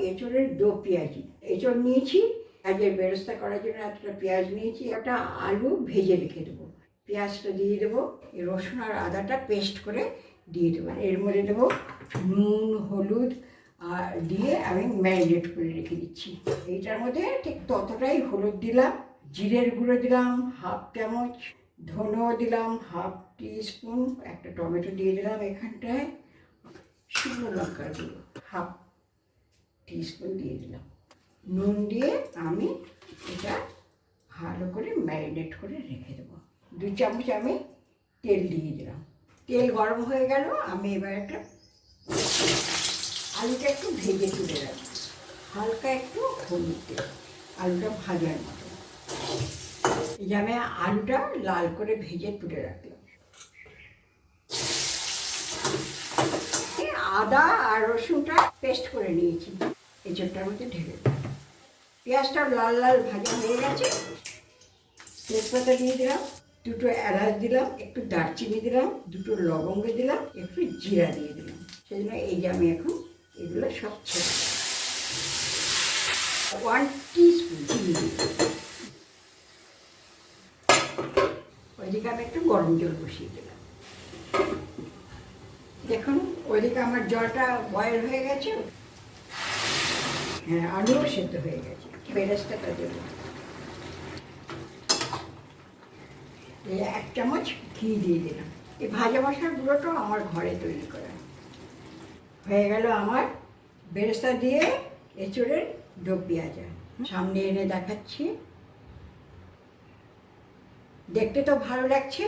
এঁচোড়ের দো পেঁয়াজি। এঁচোড় নিয়েছি, পেঁয়াজের বেরেস্তা করার জন্য এতটা পেঁয়াজ নিয়েছি, একটা আলু ভেজে রেখে দেবো। পেঁয়াজটা দিয়ে দেবো, এই রসুন আর আদাটা পেস্ট করে দিয়ে দেবো। এর মধ্যে দেবো নুন, হলুদ আর দিয়ে আমি ম্যারিনেট করে রেখে দিচ্ছি। এইটার মধ্যে ঠিক ততটাই হলুদ দিলাম, জিরের গুঁড়ো দিলাম হাফ চামচ, ধনেও দিলাম হাফ টিস্পুন, একটা টমেটো দিয়ে দিলাম এখানটায়, শুকনো লঙ্কার গুঁড়ো হাফ টিস্পুন দিয়ে দিলাম, নুন দিয়ে আমি এটা ভালো করে ম্যারিনেট করে রেখে দেবো। 2 চামচ আমি তেল দিয়ে দিলাম। তেল গরম হয়ে গেল, আমি এবার একটা আলুটা একটু ভেজে তুলে রাখবো, হালকা একটু হলুদ দেব, আলুটা ভাজার মতো। এই যে আমি আলুটা লাল করে ভেজে তুলে রাখলাম। আদা আর রসুনটা পেস্ট করে নিয়েছি, এঁচোড়টার মধ্যে ঢেলে দিলাম। পেঁয়াজটা লাল লাল ভাজা হয়ে গেছে, তেজপাতা দিয়ে দিলাম, 2টো এলাচ দিলাম, একটু দারচিনি দিলাম, 2টো লবঙ্গ দিলাম, একটু জিরা দিয়ে দিলাম। সেই জন্য এই যে আমি এখন এগুলো সব ছেড়ে 1 টিস্পুন চিনি দিলাম। ওইদিকে আমি একটু গরম জল বসিয়ে দিলাম। দেখুন ওইদিকে আমার জলটা বয়েল হয়ে গেছে, হ্যাঁ আলুও সেদ্ধ হয়ে গেছে। বেরেস্তাটা দেবো, এই 1 চামচ ঘি দিয়ে দিলাম। এই ভাজা মশলার গুঁড়োটাও আমার ঘরে তৈরি করা। হয়ে গেল আমার বেরেস্তা দিয়ে এঁচোড়ের দো পেঁয়াজা। সামনে এনে দেখাচ্ছি। দেখতে তো ভালো লাগছে,